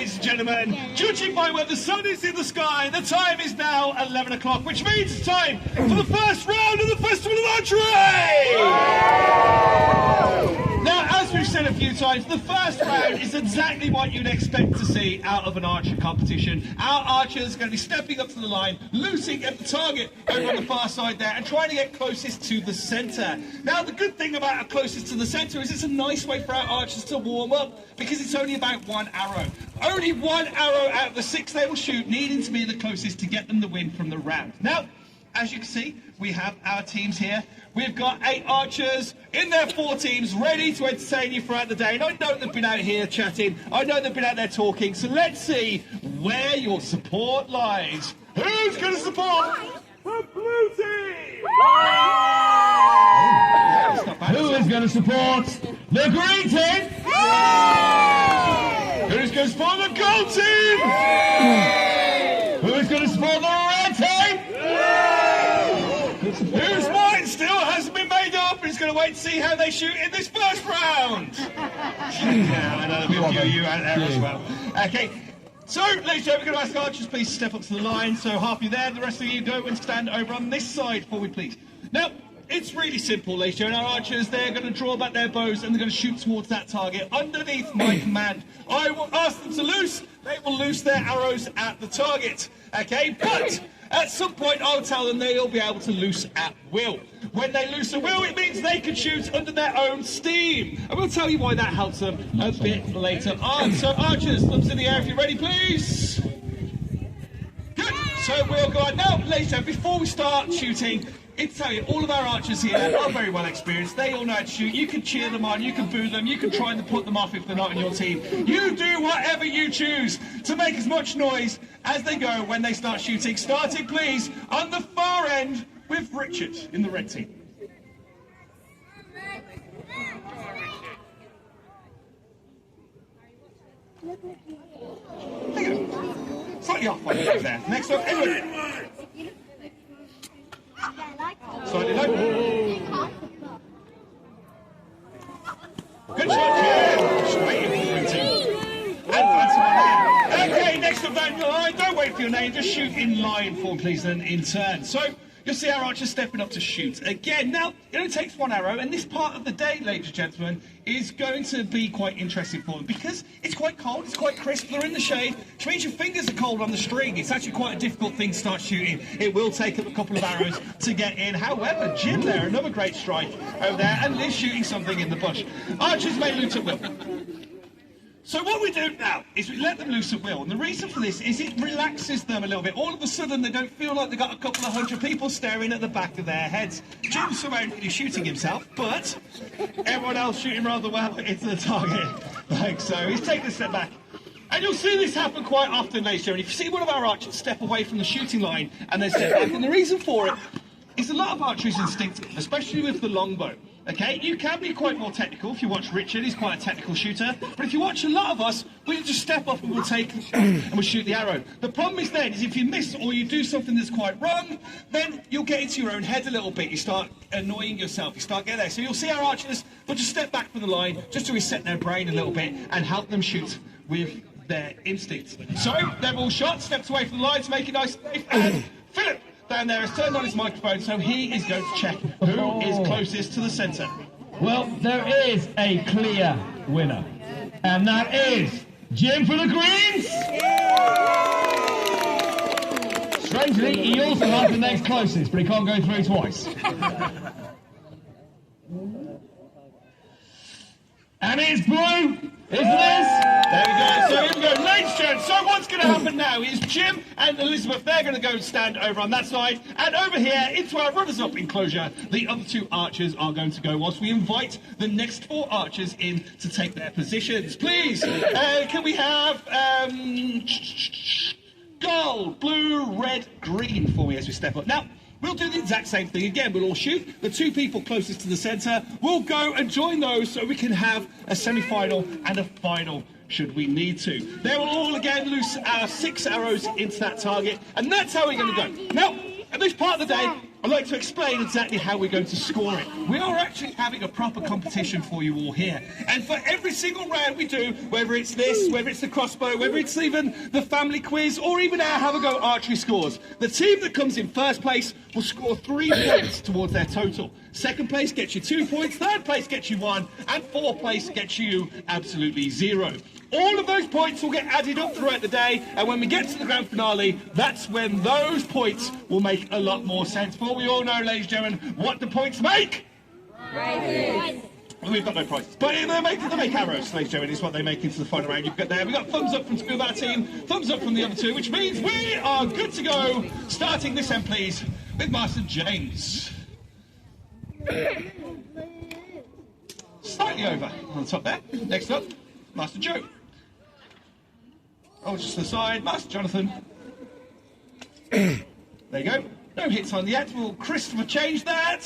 ladies and gentlemen, judging by where the sun is in the sky, the time is now 11 o'clock, which means it's time for the first round of the Festival of Archery! Now, as we've said a few times, the first round is exactly what you'd expect to see out of an archer competition. Our archers are going to be stepping up to the line, loosing at the target over on the far side there, and trying to get closest to the centre. Now, the good thing about our closest to the centre is it's a nice way for our archers to warm up, because it's only about one arrow. Only one arrow out of the 6 they will shoot, needing to be the closest to get them the win from the round. Now, as you can see, we have our teams here. We've got 8 archers in their 4 teams ready to entertain you throughout the day. And I know they've been out here chatting. I know they've been out there talking. So let's see where your support lies. Who's going to support the blue team? Who is going to support the green team? Who's going to support the gold team? Who is going to support the red team? Whose mind still hasn't been made up? He's going to wait to see how they shoot in this first round. Yeah, I know there'll be a few of you out there as well. Okay, so ladies and gentlemen, we're going to ask archers please step up to the line. So half you there, the rest of you go and stand over on this side for me, please. Now, it's really simple, ladies and gentlemen. Our archers, they're going to draw back their bows and they're going to shoot towards that target underneath my command. I will ask them to loose. They will loose their arrows at the target. Okay, but at some point I'll tell them they'll be able to loose at will. When they loose at will, it means they can shoot under their own steam. And we'll tell you why that helps them a bit later on. So archers, thumbs in the air if you're ready, please. Good. So we'll go on. Now, ladies and gentlemen, before we start shooting, it's tell you, all of our archers here are very well experienced. They all know how to shoot. You can cheer them on, you can boo them, you can try and put them off if they're not on your team. You do whatever you choose to make as much noise as they go when they start shooting. Starting, please, on the far end with Richard in the red team. There you go. Slightly off one there. Next up, Edward. Slightly low. Good shot, Jim. Straight in for the team. Okay, next up down the line. Don't wait for your name. Just shoot in line for them, please, and in turn. So you'll see our archers stepping up to shoot again. Now, it only takes one arrow, and this part of the day, ladies and gentlemen, is going to be quite interesting for them because it's quite cold, it's quite crisp, they're in the shade, which means your fingers are cold on the string. It's actually quite a difficult thing to start shooting. It will take a couple of arrows to get in. However, Jim there, another great strike over there, and Liz shooting something in the bush. Archers may loot at will. So what we do now is we let them loose at will, and the reason for this is it relaxes them a little bit. All of a sudden they don't feel like they've got a couple of hundred people staring at the back of their heads. Jim's surrounded shooting himself, but everyone else shooting rather well into the target, like so. He's taking a step back. And you'll see this happen quite often later, and if you see one of our archers step away from the shooting line and then step back, and the reason for it is a lot of archery is instinctive, especially with the longbow. Okay, you can be quite more technical. If you watch Richard, he's quite a technical shooter. But if you watch a lot of us, we'll just step up and we'll take and we'll shoot the arrow. The problem is then, is if you miss or you do something that's quite wrong, then you'll get into your own head a little bit. You start annoying yourself. You start getting there. So you'll see our archers, they'll just step back from the line, just to reset their brain a little bit and help them shoot with their instincts. So they're all shot, steps away from the line to make it nice and safe. And Philip down there has turned on his microphone, so he is going to check who is closest to the centre. Well, there is a clear winner, and that is Jim for the Greens. Strangely, he also has the next closest, but he can't go through twice. And it's blue, is Liz. There we go. So here we go. Ladies and gentlemen, so what's going to happen now is Jim and Elizabeth, they're going to go and stand over on that side. And over here, into our runners-up enclosure, the other 2 archers are going to go whilst we invite the next 4 archers in to take their positions. Please, can we have gold, blue, red, green for me as we step up. Now, we'll do the exact same thing again. We'll all shoot. The 2 people closest to the centre will go and join those so we can have a semi-final and a final should we need to. They will all again loose our 6 arrows into that target, and that's how we're going to go. Now, at this part of the day, I'd like to explain exactly how we're going to score it. We are actually having a proper competition for you all here. And for every single round we do, whether it's this, whether it's the crossbow, whether it's even the family quiz, or even our Have a Go archery scores, the team that comes in first place will score 3 points towards their total. Second place gets you 2 points, third place gets you 1, and fourth place gets you absolutely 0. All of those points will get added up throughout the day, and when we get to the grand finale, that's when those points will make a lot more sense. For we all know, ladies and gentlemen, what do points make? Prizes. Well, we've got no prizes, but they make arrows, ladies and gentlemen, is what they make into the final round. You've got there. We've got thumbs up from two of our team, thumbs up from the other two, which means we are good to go. Starting this end, please, with Master James. Slightly over on the top there. Next up, Master Joe. Oh, just to the side, Master Jonathan. There you go. No hits on yet. Will Christopher change that?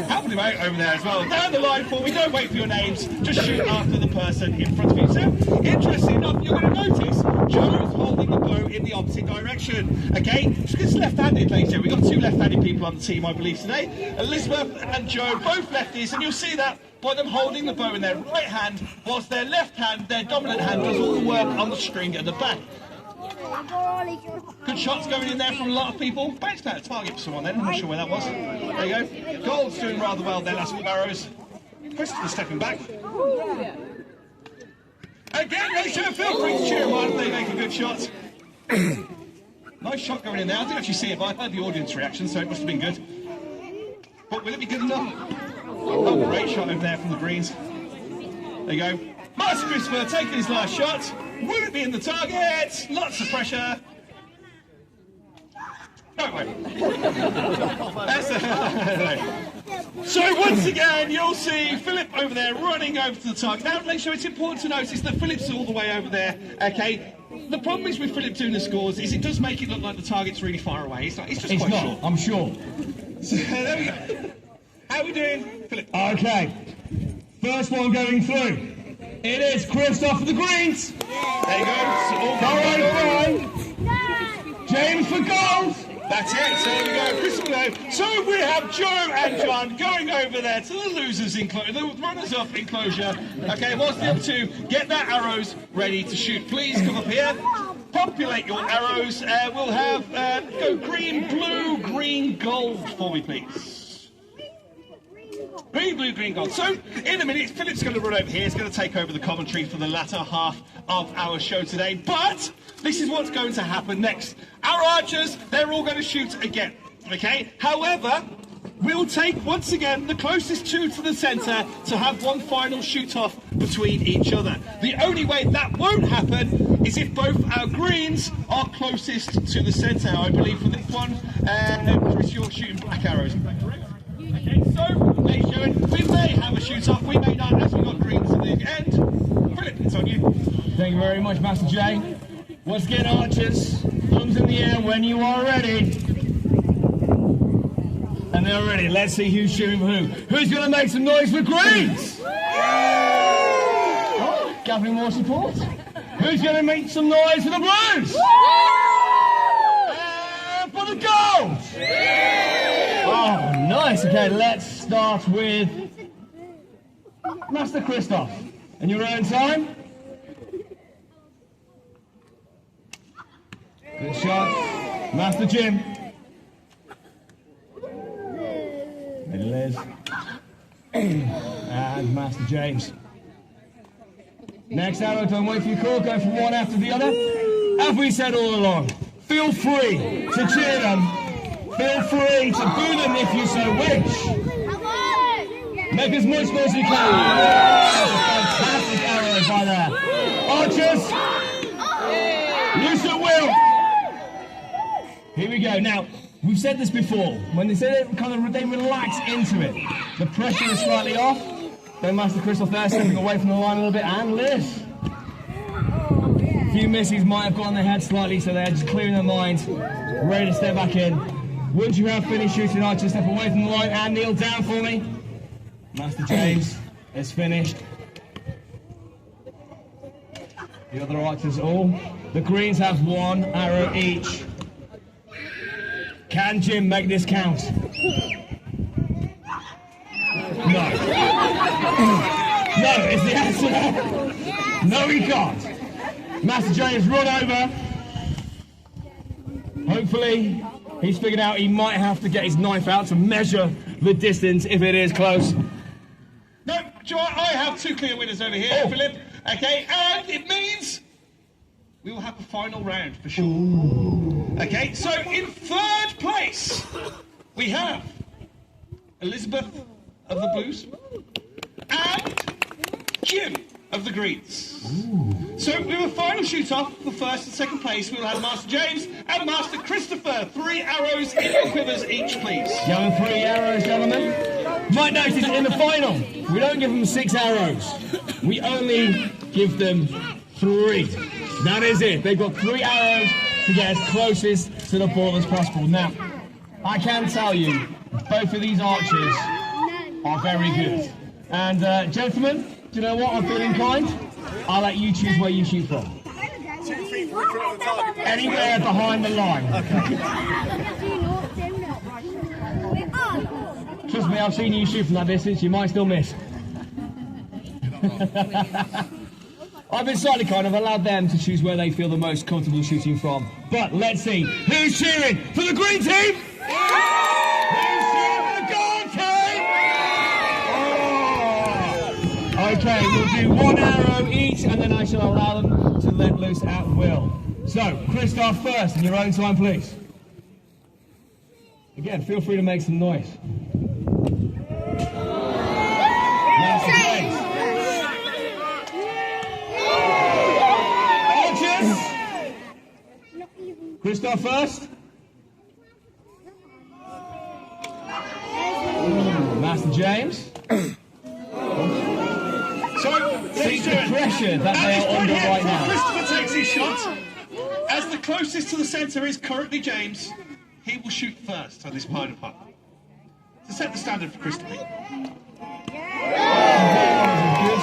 Help him out over there as well. Down the line for me, don't wait for your names. Just shoot after the person in front of you. So, interesting enough, you're going to notice Joe's holding the bow in the opposite direction. Okay, it's left-handed, ladies and gentlemen. We've got 2 left-handed people on the team, I believe, today. Elizabeth and Joe, both lefties, and you'll see that by them holding the bow in their right hand, whilst their left hand, their dominant hand, does all the work on the string at the back. Good shots going in there from a lot of people. Bounced out a target for someone then, I'm not sure where that was. There you go. Gold's doing rather well there, last few arrows. Christopher stepping back. Again, they should feel free to cheer them on if they make a good shot. Nice shot going in there. I didn't actually see it, but I heard the audience reaction, so it must have been good. But will it be good enough? Oh, great shot over there from the greens. There you go. Master Christopher taking his last shot. Will it be in the target? Lots of pressure. No, it won't. So once again, you'll see Philip over there running over to the target. Now, ladies and gentlemen, it's important to notice that Philip's all the way over there, okay? The problem is with Philip doing the scores is it does make it look like the target's really far away. It's not, it's just quite short. I'm sure. So there we go. How are we doing, Philip? Okay. First one going through. It is Christoph for the greens. There you go. So, James for gold. That's it. So there we go. Christopher. So we have Joe and John going over there to the losers enclosure, the runners-up enclosure. Okay, whilst the other two get their arrows ready to shoot. Please come up here. Populate your arrows. We'll have go green, blue, green, gold for me, please. Green, blue, green, gold. So, in a minute, Philip's going to run over here. He's going to take over the commentary for the latter half of our show today. But this is what's going to happen next. Our archers, they're all going to shoot again. Okay? However, we'll take, once again, the closest two to the centre to have one final shoot-off between each other. The only way that won't happen is if both our greens are closest to the centre. I believe for this one, Chris, you're shooting black arrows. Okay, so, ladies and gentlemen, we may have a shoot-off, we may not, as we've got greens at the end. Philip, it's on you. Thank you very much, Master J. Once again, archers, thumbs in the air when you are ready. And they're ready. Let's see who's shooting for who. Who's going to make some noise for greens? Oh, gathering more support. Who's going to make some noise for the blues? And for the gold? Oh, nice. Okay, let's start with Master Christoph. And your own time? Good shot. Master Jim. Ready, Liz. And Master James. Next arrow, don't wait for your call, go from one after the other. As we said all along, feel free to cheer them. Feel free to boo them if you so wish. Make as much noise as you can. Fantastic arrow by there. Archers, loose at will. Here we go. Now, we've said this before. When they say they they relax into it, the pressure is slightly off. Then Master Christoph there, stepping away from the line a little bit, and Liz. A few misses might have got on their head slightly, so they're just clearing their minds, ready to step back in. Once you have finished shooting, archers, step away from the line and kneel down for me. Master James is finished. The other archers all. The greens have one arrow each. Can Jim make this count? No. No, is the answer. No, he can't. Master James run over. Hopefully, he's figured out he might have to get his knife out to measure the distance if it is close. No, Joe, I have 2 clear winners over here, Philip. Okay, and it means we will have a final round for sure. Ooh. Okay, so in 3rd place, we have Elizabeth of the Blues and Jim of the Greens. Ooh. So we will final shoot off for 1st and 2nd place. We will have Master James and Master Christopher. 3 arrows in your quivers each, please. Going 3 arrows, gentlemen. Might notice in the final, we don't give them 6 arrows. We only give them 3. That is it. They've got 3 arrows to get as closest to the ball as possible. Now, I can tell you, both of these archers are very good. And gentlemen, do you know what? I'm feeling kind. I'll let you choose where you shoot from. 2 feet from the target. Anywhere behind the line. Okay. Trust me, I've seen you shoot from that distance. You might still miss. I've been slightly kind. I've allowed them to choose where they feel the most comfortable shooting from. But let's see. Who's cheering for the green team? Who's cheering for the gold team? Oh. Okay, we'll do 1 arrow each, and then I shall allow them to let loose at will. So, Christoph first, in your own time, please. Again, feel free to make some noise. Master James. Christoph first. Master James. So, See the pressure that they are under right now. Christopher takes his shot. As the closest to the centre is currently James, he will shoot first on this pile of putt. To set the standard for Christopher. Good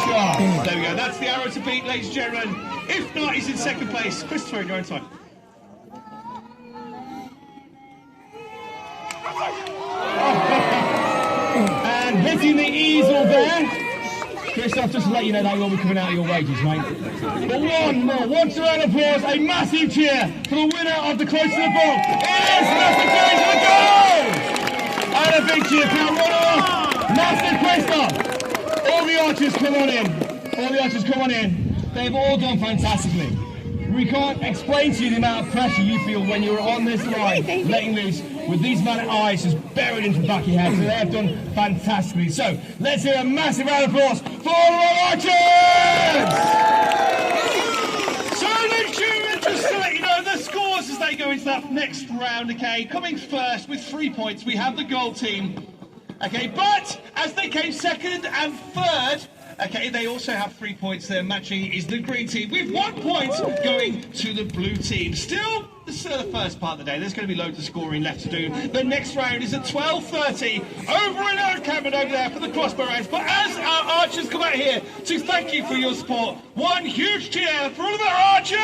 shot. There we go. That's the arrow to beat, ladies and gentlemen. If not, he's in 2nd place. Christopher, in your own time. And hitting the easel there. Christoph, just to let you know that will be coming out of your wages, mate. But one more, once round of applause, a massive cheer for the winner of the close to the ball. It is Master James of the goal! And a big cheer for our Master Christoph. All the archers come on in. All the archers come on in. They've all done fantastically. We can't explain to you the amount of pressure you feel when you're on this line, letting loose with these amount of eyes just buried into the back of your head. So they have done fantastically. So let's hear a massive round of applause for all of our archers! So, ladies and gentlemen, just to let you know the scores as they go into that next round, okay? Coming first with 3 points, we have the gold team. Okay, but as they came 2nd and 3rd, okay, they also have 3 points there. Matching is the green team with 1 point going to the blue team. Still, this is the first part of the day. There's going to be loads of scoring left to do. The next round is at 12:30 over in our cabin over there for the crossbow rounds. But as our archers come out here to thank you for your support, one huge cheer for all of our archers!